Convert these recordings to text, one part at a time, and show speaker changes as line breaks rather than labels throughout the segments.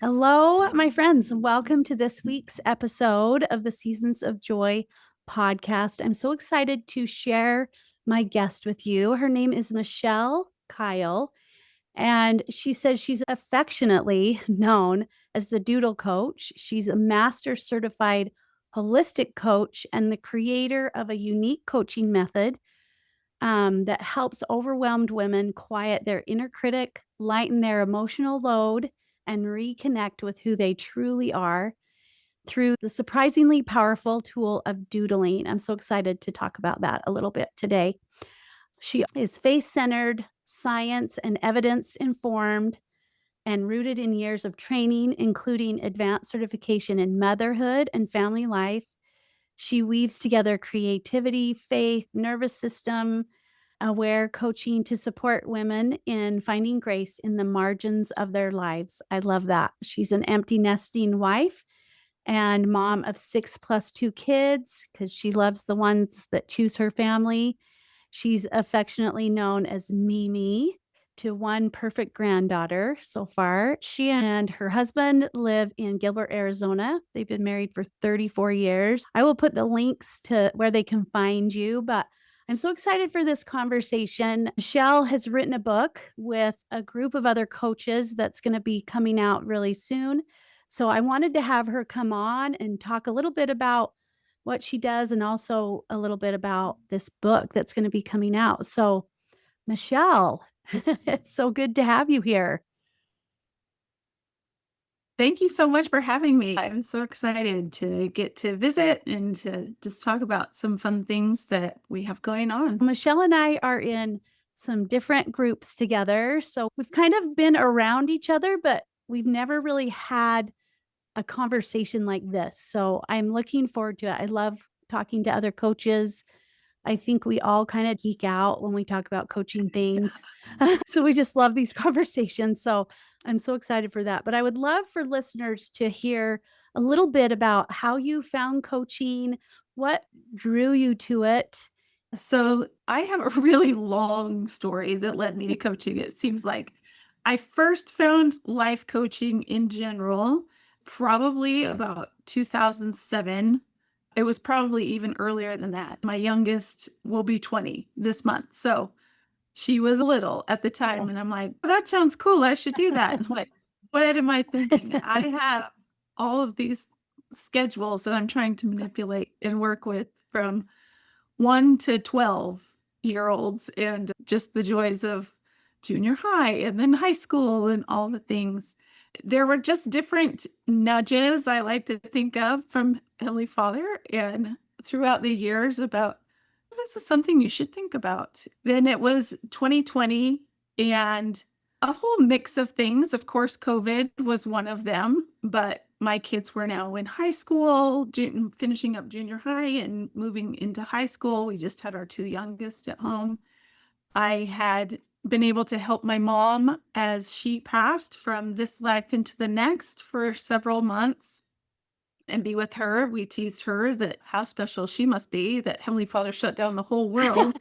Hello, my friends. Welcome to this week's episode of the Seasons of Joy podcast. I'm so excited to share my guest with you. Her name is Michelle Keil, and she says she's affectionately known as the Doodle Coach. She's a master certified holistic coach and the creator of a unique coaching method that helps overwhelmed women quiet their inner critic, lighten their emotional load, and reconnect with who they truly are through the surprisingly powerful tool of doodling. I'm so excited to talk about that a little bit today. She is face centered, science and evidence informed, and rooted in years of training, including advanced certification in motherhood and family life. She weaves together creativity, faith, nervous system, aware coaching to support women in finding grace in the margins of their lives. I love that. She's an empty nesting wife and mom of 6 plus 2 kids because she loves the ones that choose her family. She's affectionately known as Mimi to one perfect granddaughter so far. She and her husband live in Gilbert, Arizona. They've been married for 34 years. I will put the links to where they can find you, but I'm so excited for this conversation. Michelle has written a book with a group of other coaches that's going to be coming out really soon. So I wanted to have her come on and talk a little bit about what she does and also a little bit about this book that's going to be coming out. So, Michelle, it's so good to have you here.
Thank you so much for having me. I'm so excited to get to visit and to just talk about some fun things that we have going on.
Michelle and I are in some different groups together. So, we've kind of been around each other, but we've never really had a conversation like this. So, I'm looking forward to it. I love talking to other coaches. I think we all kind of geek out when we talk about coaching things. So we just love these conversations. So I'm so excited for that. But I would love for listeners to hear a little bit about how you found coaching, what drew you to it.
So I have a really long story that led me to coaching. It seems like I first found life coaching in general probably about 2007. It was probably even earlier than that. My youngest will be 20 this month. So she was little at the time, and I'm like, "Oh, that sounds cool. I should do that." And I'm like, what am I thinking? I have all of these schedules that I'm trying to manipulate and work with from 1 to 12-year-olds and just the joys of junior high and then high school and all the things. There were just different nudges I like to think of from Heavenly Father and throughout the years about this is something you should think about. Then it was 2020 and a whole mix of things. Of course, COVID was one of them, but my kids were now in high school, finishing up junior high and moving into high school. We just had our two youngest at home. I had been able to help my mom as she passed from this life into the next for several months and be with her. We teased her that how special she must be, that Heavenly Father shut down the whole world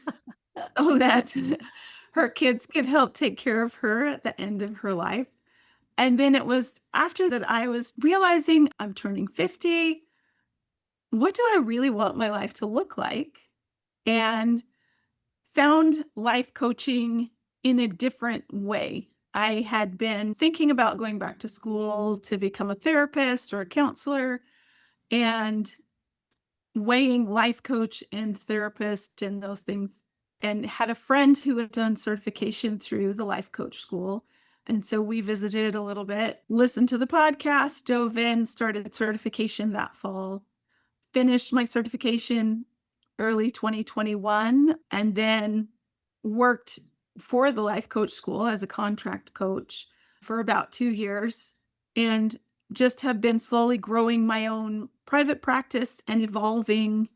so that her kids could help take care of her at the end of her life. And then it was after that I was realizing I'm turning 50. What do I really want my life to look like? And found life coaching in a different way. I had been thinking about going back to school to become a therapist or a counselor and weighing life coach and therapist and those things, and had a friend who had done certification through the life coach school. And so we visited a little bit, listened to the podcast, dove in, started certification that fall, finished my certification early 2021, and then worked for the life coach school as a contract coach for about 2 years and just have been slowly growing my own private practice and evolving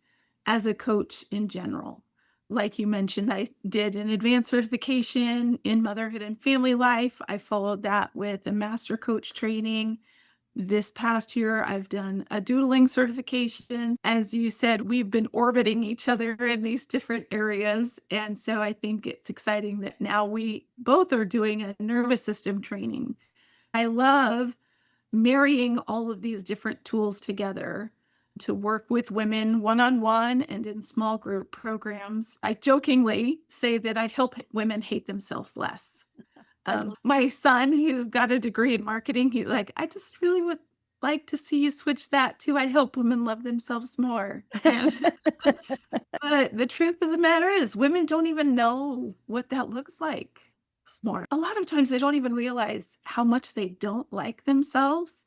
as a coach in general. Like you mentioned, I did an advanced certification in motherhood and family life. I followed that with a master coach training. This past year, I've done a doodling certification. As you said, we've been orbiting each other in these different areas. And so I think it's exciting that now we both are doing a nervous system training. I love marrying all of these different tools together to work with women one-on-one and in small group programs. I jokingly say that I help women hate themselves less. My son, who got a degree in marketing, he's like, I just really would like to see you switch that to I help women love themselves more. And but the truth of the matter is women don't even know what that looks like. More. A lot of times they don't even realize how much they don't like themselves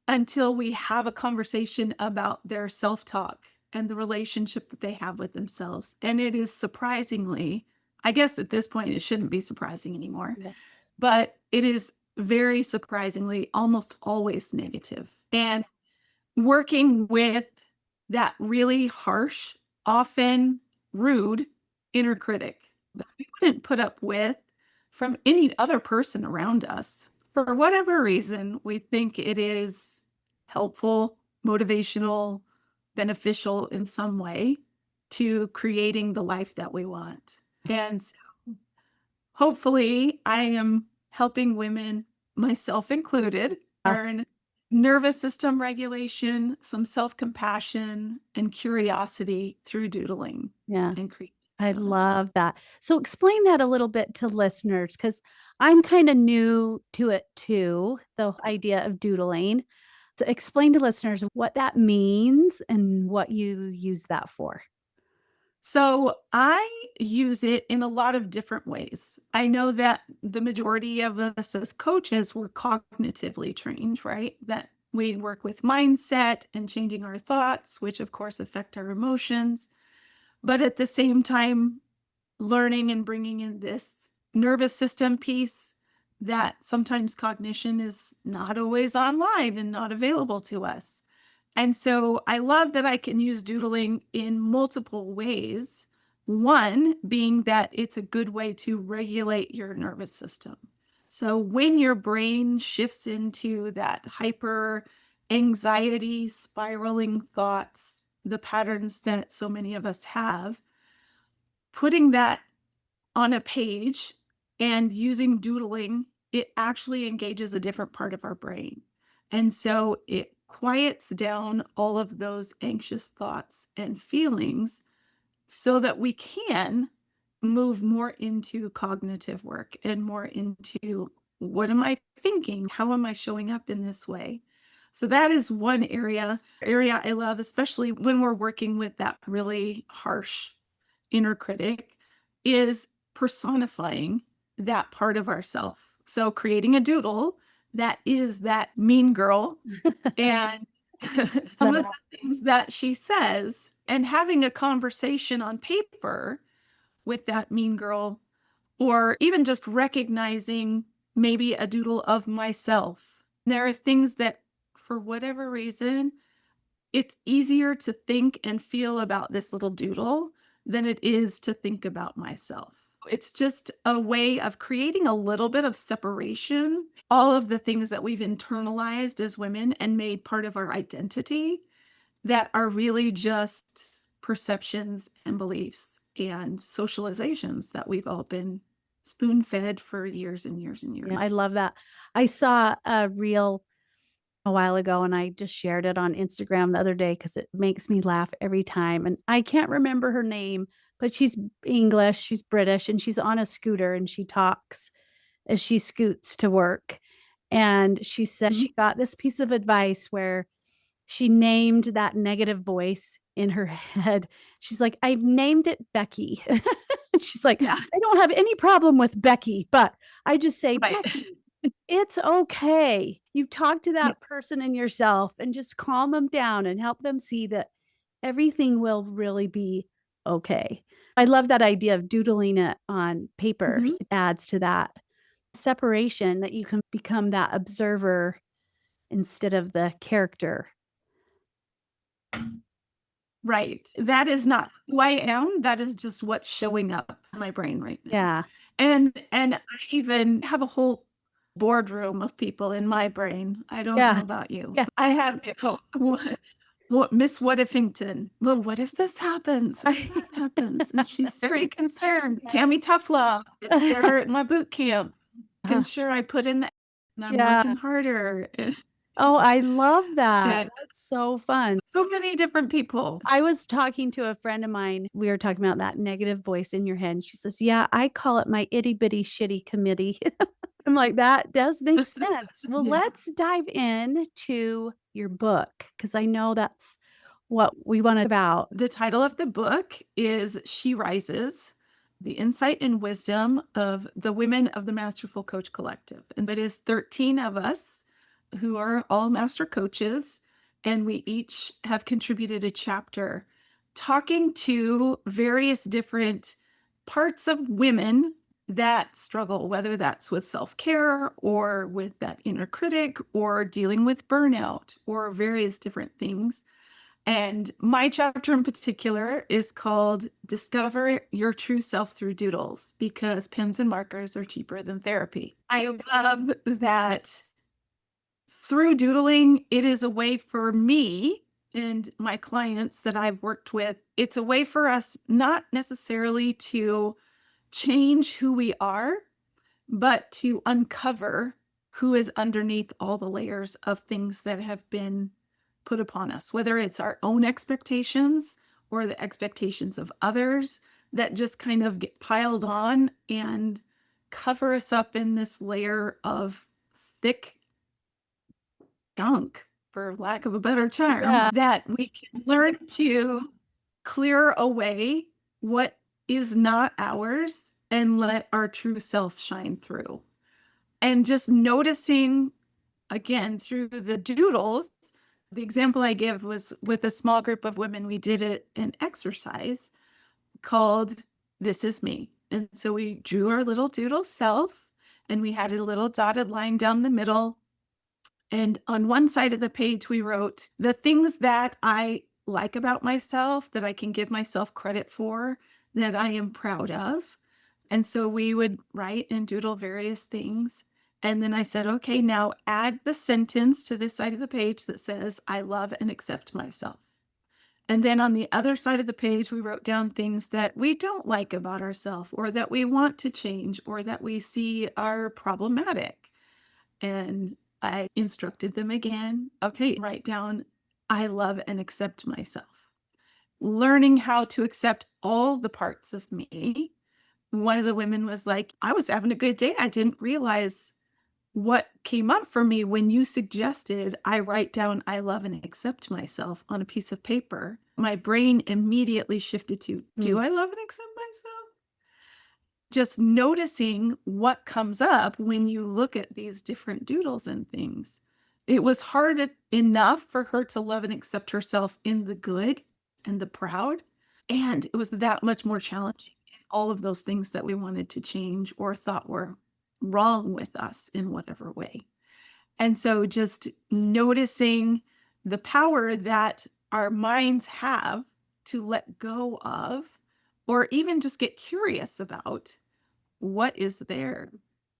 until we have a conversation about their self-talk and the relationship that they have with themselves. And it is surprisingly, I guess at this point, it shouldn't be surprising anymore,
Yeah.
but it is very surprisingly almost always negative. And working with that really harsh, often rude inner critic that we wouldn't put up with from any other person around us. For whatever reason, we think it is helpful, motivational, beneficial in some way to creating the life that we want. And hopefully, I am helping women, myself included, learn nervous system regulation, some self-compassion, and curiosity through doodling
Yeah.
and creating.
I love that. So explain that a little bit to listeners because I'm kind of new to it too, the idea of doodling. So explain to listeners what that means and what you use that for.
So I use it in a lot of different ways. I know that the majority of us as coaches were cognitively trained, right? That we work with mindset and changing our thoughts, which of course affect our emotions. But at the same time, learning and bringing in this nervous system piece that sometimes cognition is not always online and not available to us. And so I love that I can use doodling in multiple ways. One being that it's a good way to regulate your nervous system. So when your brain shifts into that hyper anxiety, spiraling thoughts, the patterns that so many of us have, putting that on a page and using doodling, it actually engages a different part of our brain. And so it quiets down all of those anxious thoughts and feelings so that we can move more into cognitive work and more into what am I thinking? How am I showing up in this way? So that is one area I love, especially when we're working with that really harsh inner critic, is personifying that part of ourself. So creating a doodle that is that mean girl and some of the things that she says and having a conversation on paper with that mean girl, or even just recognizing maybe a doodle of myself. There are things that, for whatever reason, it's easier to think and feel about this little doodle than it is to think about myself. It's just a way of creating a little bit of separation, all of the things that we've internalized as women and made part of our identity that are really just perceptions and beliefs and socializations that we've all been spoon fed for years and years and years.
I love that. I saw a reel a while ago and I just shared it on Instagram the other day because it makes me laugh every time. And I can't remember her name, but she's English, she's British, and she's on a scooter and she talks as she scoots to work. And she said she got this piece of advice where she named that negative voice in her head. She's like, I've named it Becky. She's like,
Yeah.
I don't have any problem with Becky, but I just say,
Right.
Becky, it's okay. You talk to
Yeah.
that person in yourself and just calm them down and help them see that everything will really be okay. I love that idea of doodling it on paper.
Mhm.
It adds to that separation that you can become that observer instead of the character.
Right. That is not who I am. That is just what's showing up in my brain right now.
Yeah.
And I even have a whole boardroom of people in my brain. I don't know
Yeah.
about you.
Yeah.
I have what Miss What Ifington. Well, what if this happens? What if that happens? And she's very concerned. Tammy Tough Love is there at my boot camp. Making sure I put in the and I'm
Yeah.
working harder.
Oh, I love that.
And
That's so fun.
so many different people.
I was talking to a friend of mine. We were talking about that negative voice in your head. And she says, yeah, I call it my itty bitty shitty committee. I'm like, that does make sense. Well,
Yeah.
let's dive in to your book because I know that's what we want to about.
The title of the book is She Rises, the insight and wisdom of the women of the Masterful Coach Collective. And it is 13 of us who are all master coaches, and we each have contributed a chapter talking to various different parts of women that struggle, whether that's with self-care or with that inner critic or dealing with burnout or various different things. And my chapter in particular is called Discover Your True Self Through Doodles because pens and markers are cheaper than therapy. I love that through doodling, it is a way for me and my clients that I've worked with, it's a way for us not necessarily to change who we are, but to uncover who is underneath all the layers of things that have been put upon us, whether it's our own expectations or the expectations of others that just kind of get piled on and cover us up in this layer of thick gunk, for lack of a better term,
Yeah.
that we can learn to clear away what is not ours and let our true self shine through. And just noticing again through the doodles, the example I give was with a small group of women. We did an exercise called This Is Me. And so we drew our little doodle self and we had a little dotted line down the middle. And on one side of the page, we wrote the things that I like about myself, that I can give myself credit for, that I am proud of. And so we would write and doodle various things. And then I said, okay, now add the sentence to this side of the page that says, I love and accept myself. And then on the other side of the page, we wrote down things that we don't like about ourselves or that we want to change or that we see are problematic. And I instructed them again, okay, write down, I love and accept myself. Learning how to accept all the parts of me. One of the women was like, I was having a good day. I didn't realize what came up for me when you suggested I write down, I love and accept myself on a piece of paper. My brain immediately shifted to, do I love and accept myself? Just noticing what comes up when you look at these different doodles and things. It was hard enough for her to love and accept herself in the good and the proud. And it was that much more challenging in all of those things that we wanted to change or thought were wrong with us in whatever way. And so just noticing the power that our minds have to let go of, or even just get curious about what is there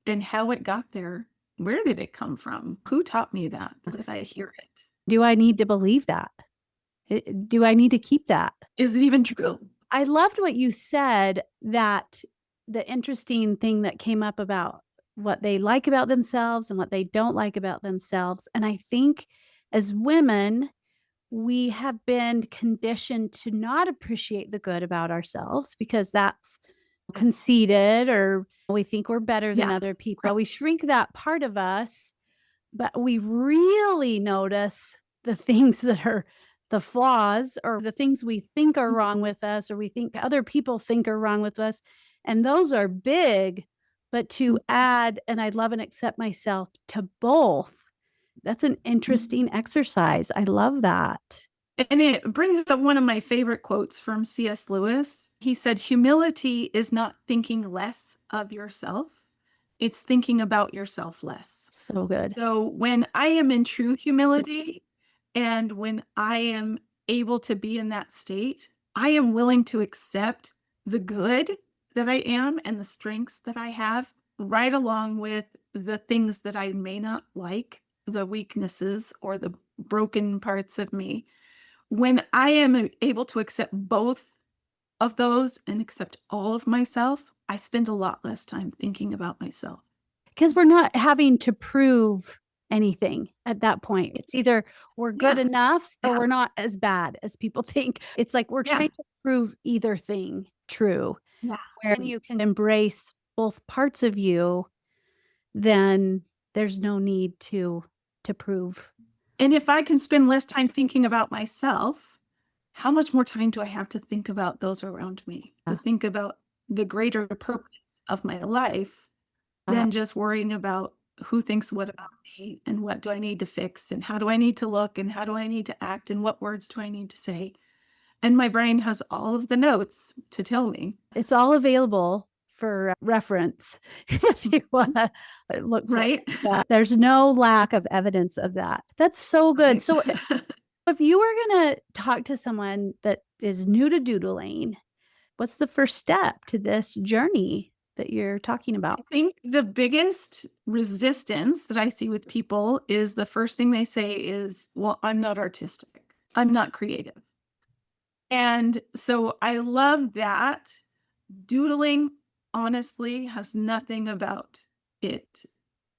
and how it got there. Where did it come from? Who taught me that? How did I hear it?
Do I need to believe that? Do I need to keep that?
Is it even true?
I loved what you said that the interesting thing that came up about what they like about themselves and what they don't like about themselves. And I think as women, we have been conditioned to not appreciate the good about ourselves because that's conceited or we think we're better than
Yeah.
other people. We shrink that part of us, but we really notice the things that are the flaws or the things we think are wrong with us or we think other people think are wrong with us. And those are big, but to add, and I love and accept myself to both, that's an interesting exercise. I love that.
And it brings up one of my favorite quotes from C.S. Lewis. He said, humility is not thinking less of yourself, it's thinking about yourself less.
So good.
So when I am in true humility and when I am able to be in that state, I am willing to accept the good that I am and the strengths that I have, right along with the things that I may not like, the weaknesses or the broken parts of me. When I am able to accept both of those and accept all of myself, I spend a lot less time thinking about myself.
Because we're not having to prove anything at that point. It's either we're good
Yeah.
enough or
Yeah.
we're not as bad as people think. It's like we're
Yeah.
trying to prove either thing true.
Yeah.
Where you can embrace both parts of you, then there's no need to prove.
And if I can spend less time thinking about myself, how much more time do I have to think about those around me, to think about the greater purpose of my life than just worrying about who thinks what about me and what do I need to fix and how do I need to look and how do I need to act and what words do I need to say? And my brain has all of the notes to tell me.
It's all available for reference if you want to look for
Right?
that. There's no lack of evidence of that. That's so good.
Right.
So if you were going to talk to someone that is new to doodling, what's the first step to this journey that you're talking about?
I think the biggest resistance that I see with people is the first thing they say is, well, I'm not artistic. I'm not creative. And so I love that. Doodling, honestly, has nothing about it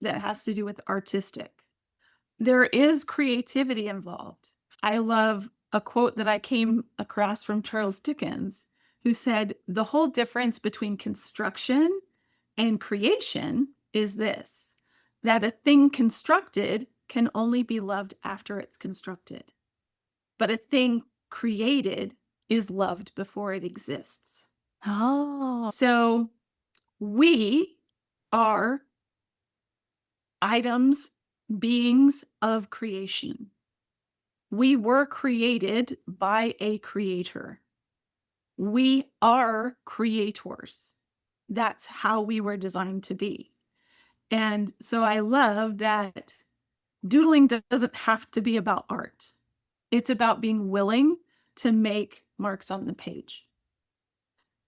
that has to do with artistic. There is creativity involved. I love a quote that I came across from Charles Dickens, who said, the whole difference between construction and creation is this, that a thing constructed can only be loved after it's constructed, but a thing created is loved before it exists.
Oh,
So we are items, beings of creation. We were created by a creator. We are creators. That's how we were designed to be. And so I love that doodling doesn't have to be about art. It's about being willing to make marks on the page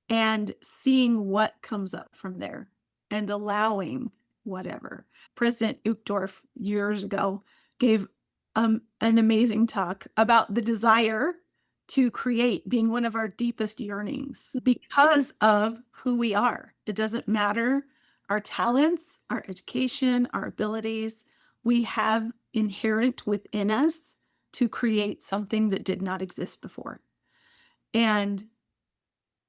and seeing what comes up from there and allowing whatever. President Uchtdorf years ago gave an amazing talk about the desire to create being one of our deepest yearnings because of who we are. It doesn't matter our talents, our education, our abilities. We have inherent within us to create something that did not exist before. And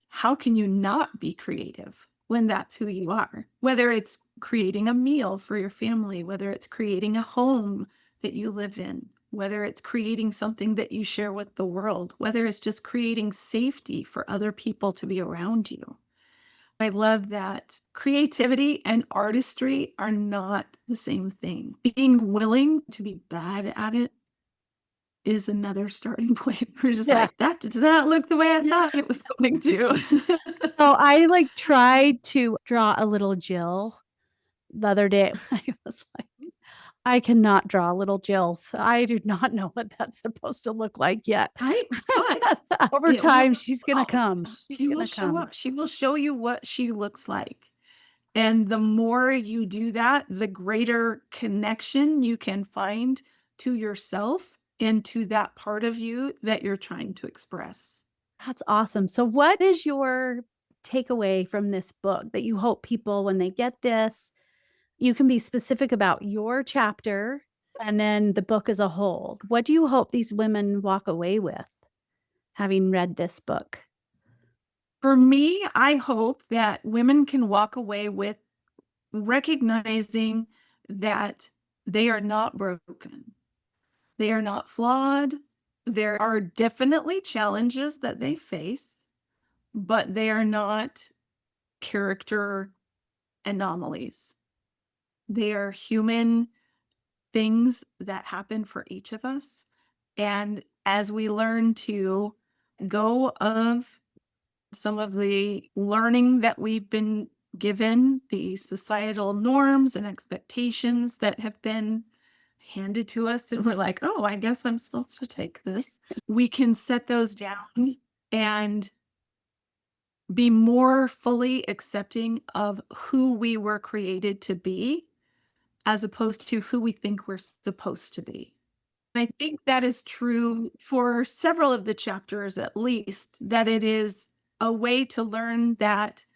how can you not be creative when that's who you are? Whether it's creating a meal for your family, whether it's creating a home that you live in, whether it's creating something that you share with the world, whether it's just creating safety for other people to be around you. I love that creativity and artistry are not the same thing. Being willing to be bad at it is another starting point. We're just
yeah.
like, that did not look the way I thought it was going to.
So I like tried to draw a little Jill the other day. I was like, I cannot draw little Jills. I do not know what that's supposed to look like yet.
Right? But
Over
it will
time, she's gonna
show.
come. She's
She will
gonna
show
come.
up. She will show you what she looks like. And the more you do that, the greater connection you can find to yourself and to that part of you that you're trying to express.
That's awesome. So, what is your takeaway from this book that you hope people, when they get this, you can be specific about your chapter and then the book as a whole? What do you hope these women walk away with having read this book?
For me, I hope that women can walk away with recognizing that they are not broken. They are not flawed. There are definitely challenges that they face, but they are not character anomalies. They are human things that happen for each of us. And as we learn to go of some of the learning that we've been given, the societal norms and expectations that have been handed to us, and we're like, oh, I guess I'm supposed to take this. We can set those down and be more fully accepting of who we were created to be as opposed to who we think we're supposed to be. I think that is true for several of the chapters, at least, that it is a way to learn that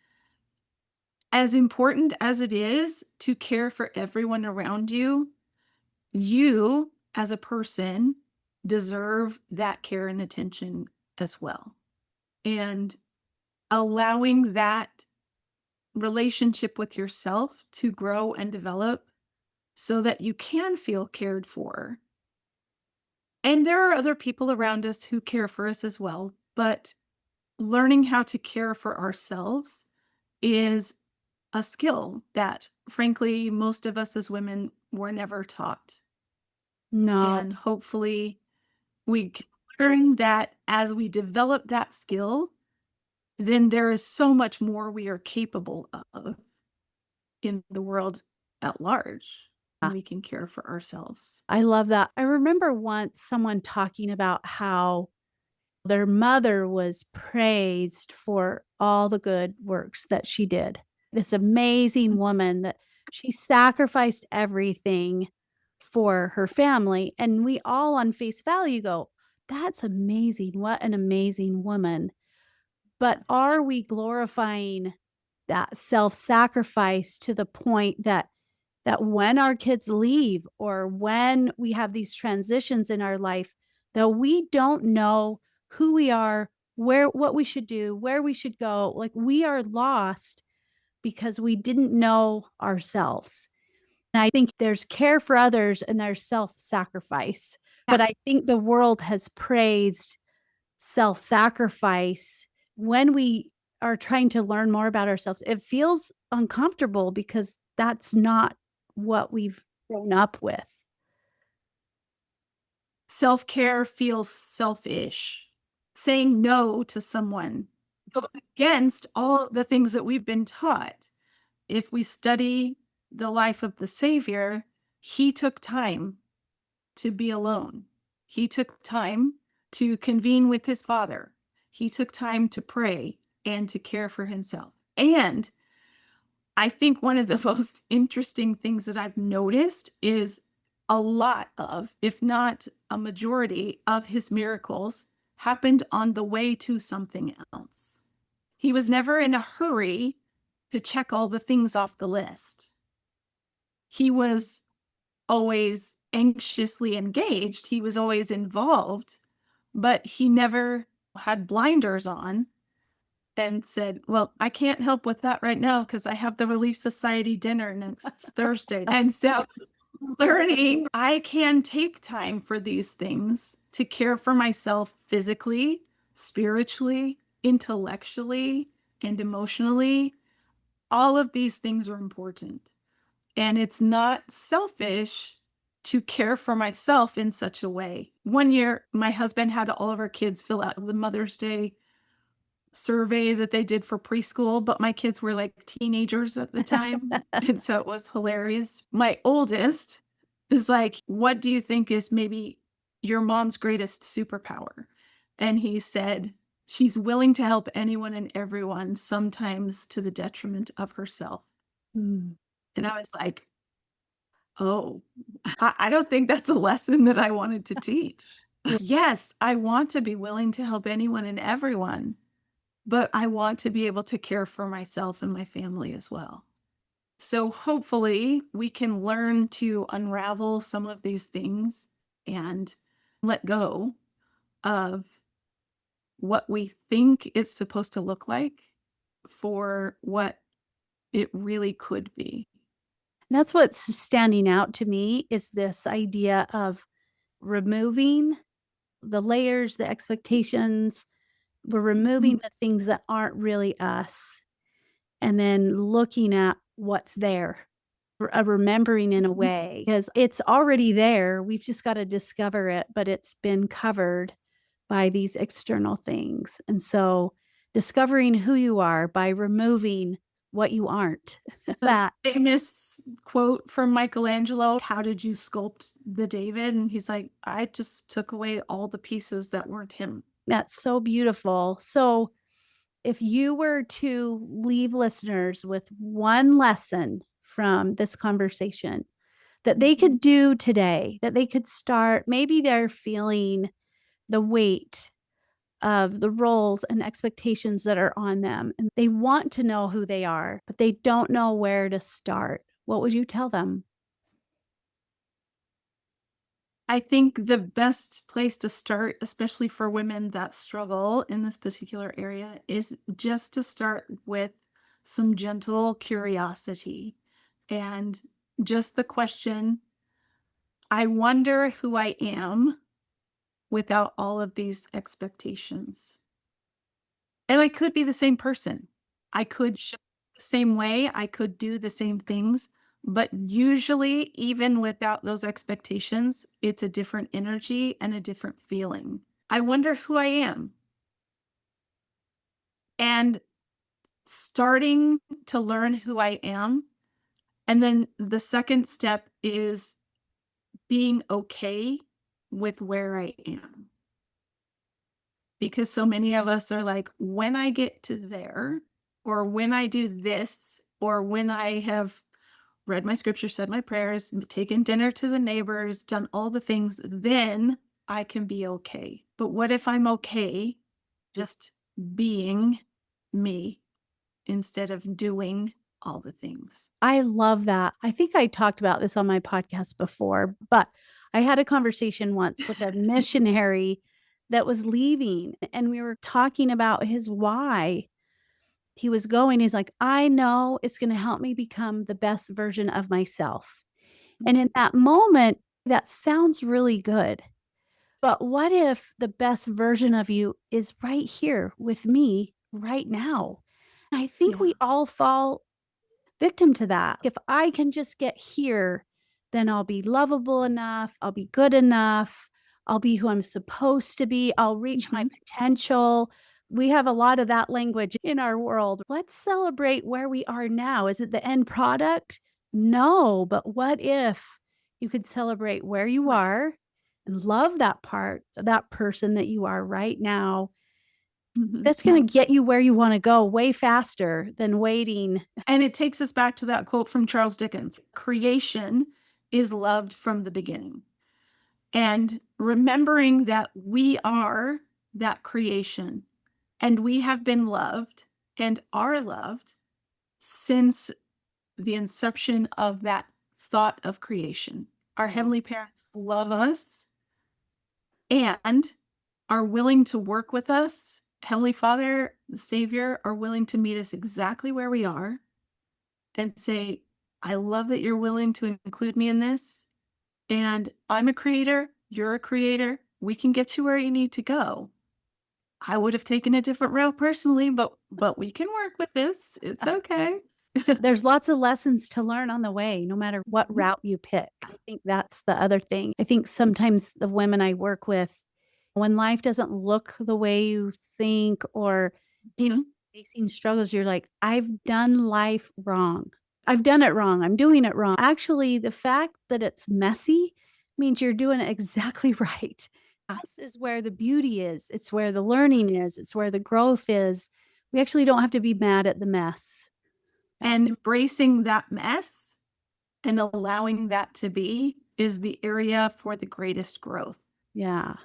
as important as it is to care for everyone around you, You, as a person, deserve that care and attention as well. And allowing that relationship with yourself to grow and develop so that you can feel cared for. And there are other people around us who care for us as well, but learning how to care for ourselves is a skill that, frankly, most of us as women were never taught.
No,
And hopefully, we can learn that as we develop that skill, then there is so much more we are capable of in the world at large, and we can care for ourselves.
I love that. I remember once someone talking about how their mother was praised for all the good works that she did. This amazing woman that she sacrificed everything for her family. And we all, on face value, go, that's amazing. What an amazing woman. But are we glorifying that self sacrifice to the point that when our kids leave or when we have these transitions in our life, that we don't know who we are, where, what we should do, where we should go? Like we are lost because we didn't know ourselves. And I think there's care for others and there's self sacrifice.
Yeah.
But I think the world has praised self sacrifice when we are trying to learn more about ourselves. It feels uncomfortable because that's not what we've grown up with.
Self care feels selfish. Saying no to someone goes against all the things that we've been taught. If we study the life of the Savior, he took time to be alone. He took time to convene with his Father. He took time to pray and to care for himself. And I think one of the most interesting things that I've noticed is a lot of, if not a majority of his miracles happened on the way to something else. He was never in a hurry to check all the things off the list. He was always anxiously engaged, he was always involved, but he never had blinders on and said, well, I can't help with that right now because I have the Relief Society dinner next Thursday. And so learning I can take time for these things to care for myself physically, spiritually, intellectually, and emotionally. All of these things are important. And it's not selfish to care for myself in such a way. One year, my husband had all of our kids fill out the Mother's Day survey that they did for preschool, but my kids were like teenagers at the time. And so it was hilarious. My oldest is like, what do you think is maybe your mom's greatest superpower? And he said, she's willing to help anyone and everyone, sometimes to the detriment of herself.
Mm.
And I was like, oh, I don't think that's a lesson that I wanted to teach. Yes, I want to be willing to help anyone and everyone, but I want to be able to care for myself and my family as well. So hopefully we can learn to unravel some of these things and let go of what we think it's supposed to look like for what it really could be.
And that's what's standing out to me is this idea of removing the layers, the expectations. We're removing the things that aren't really us and then looking at what's there, remembering in a way, because it's already there. We've just got to discover it, but it's been covered by these external things. And so discovering who you are by removing what you aren't. That
Famous quote from Michelangelo, how did you sculpt the David? And he's like, I just took away all the pieces that weren't him.
that's so beautiful. So if you were to leave listeners with one lesson from this conversation that they could do today, that they could start, maybe they're feeling the weight of the roles and expectations that are on them, and they want to know who they are, but they don't know where to start. What would you tell them?
I think the best place to start, especially for women that struggle in this particular area, is just to start with some gentle curiosity and just the question, I wonder who I am without all of these expectations. And I could be the same person. I could show the same way. I could do the same things. But usually, even without those expectations, it's a different energy and a different feeling. I wonder who I am. And starting to learn who I am. And then the second step is being okay with where I am. Because so many of us are like, when I get to there, or when I do this, or when I have read my scripture, said my prayers, taken dinner to the neighbors, done all the things, then I can be okay. But what if I'm okay just being me instead of doing all the things?
I love that. I think I talked about this on my podcast before, but I had a conversation once with a missionary that was leaving, and we were talking about his why he was going. He's like, I know it's going to help me become the best version of myself. And in that moment, that sounds really good. But what if the best version of you is right here with me right now? I think
Yeah.
we all fall victim to that. If I can just get here, then I'll be lovable enough, I'll be good enough, I'll be who I'm supposed to be, I'll reach my
Mhm.
potential. We have a lot of that language in our world. Let's celebrate where we are now. Is it the end product? No, but what if you could celebrate where you
Right.
are and love that part, that person that you are right now?
Mhm.
That's going to get you where you want to go way faster than waiting.
And it takes us back to that quote from Charles Dickens: creation is loved from the beginning. And remembering that we are that creation and we have been loved and are loved since the inception of that thought of creation. Our heavenly parents love us and are willing to work with us. Heavenly Father, the Savior, are willing to meet us exactly where we are and say, I love that you're willing to include me in this. And I'm a creator, you're a creator. We can get you where you need to go. I would have taken a different route personally, but we can work with this. It's okay.
There's lots of lessons to learn on the way, no matter what route you pick. I think that's the other thing. I think sometimes the women I work with, when life doesn't look the way you think or
Mhm.
facing struggles, you're like, I've done life wrong. I've done it wrong. I'm doing it wrong. Actually, the fact that it's messy means you're doing it exactly right. This is where the beauty is. It's where the learning is. It's where the growth is. We actually don't have to be mad at the mess.
And embracing that mess and allowing that to be is the area for the greatest growth.
Yeah.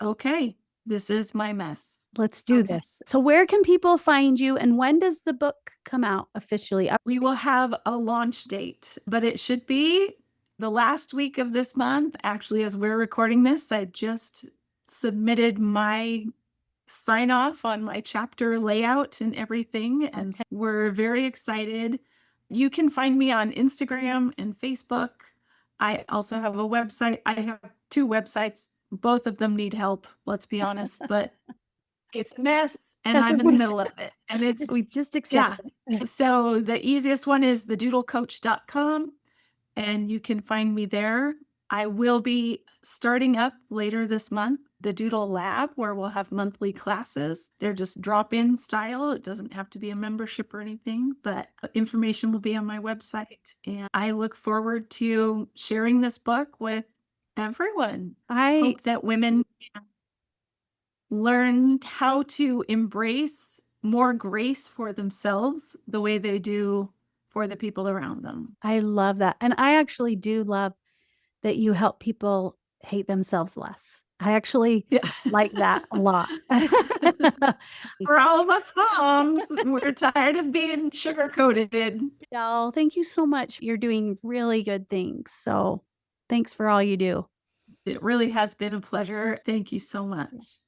Okay, this is my mess.
Let's do
Okay.
this. So where can people find you and when does the book come out officially?
We will have a launch date, but it should be the last week of this month. Actually, as we're recording this, I just submitted my sign off on my chapter layout and everything. And we're very excited. You can find me on Instagram and Facebook. I also have a website. I have two websites. Both of them need help, let's be honest, but it's a mess and
That's
I'm
what
in the
we
middle of it. And it's,
we just
yeah.
accept it.
So the easiest one is the doodlecoach.com and you can find me there. I will be starting up later this month the Doodle Lab, where we'll have monthly classes. They're just drop in style. It doesn't have to be a membership or anything, but information will be on my website. And I look forward to sharing this book with everyone.
I
Hope that women learn how to embrace more grace for themselves the way they do for the people around them.
I love that. And I actually do love that you help people hate themselves less. I actually
Yeah.
like that a lot.
For all of us moms, we're tired of being sugar coated.
Y'all, thank you so much. You're doing really good things. So thanks for all you do.
It really has been a pleasure. Thank you so
Yeah.
much.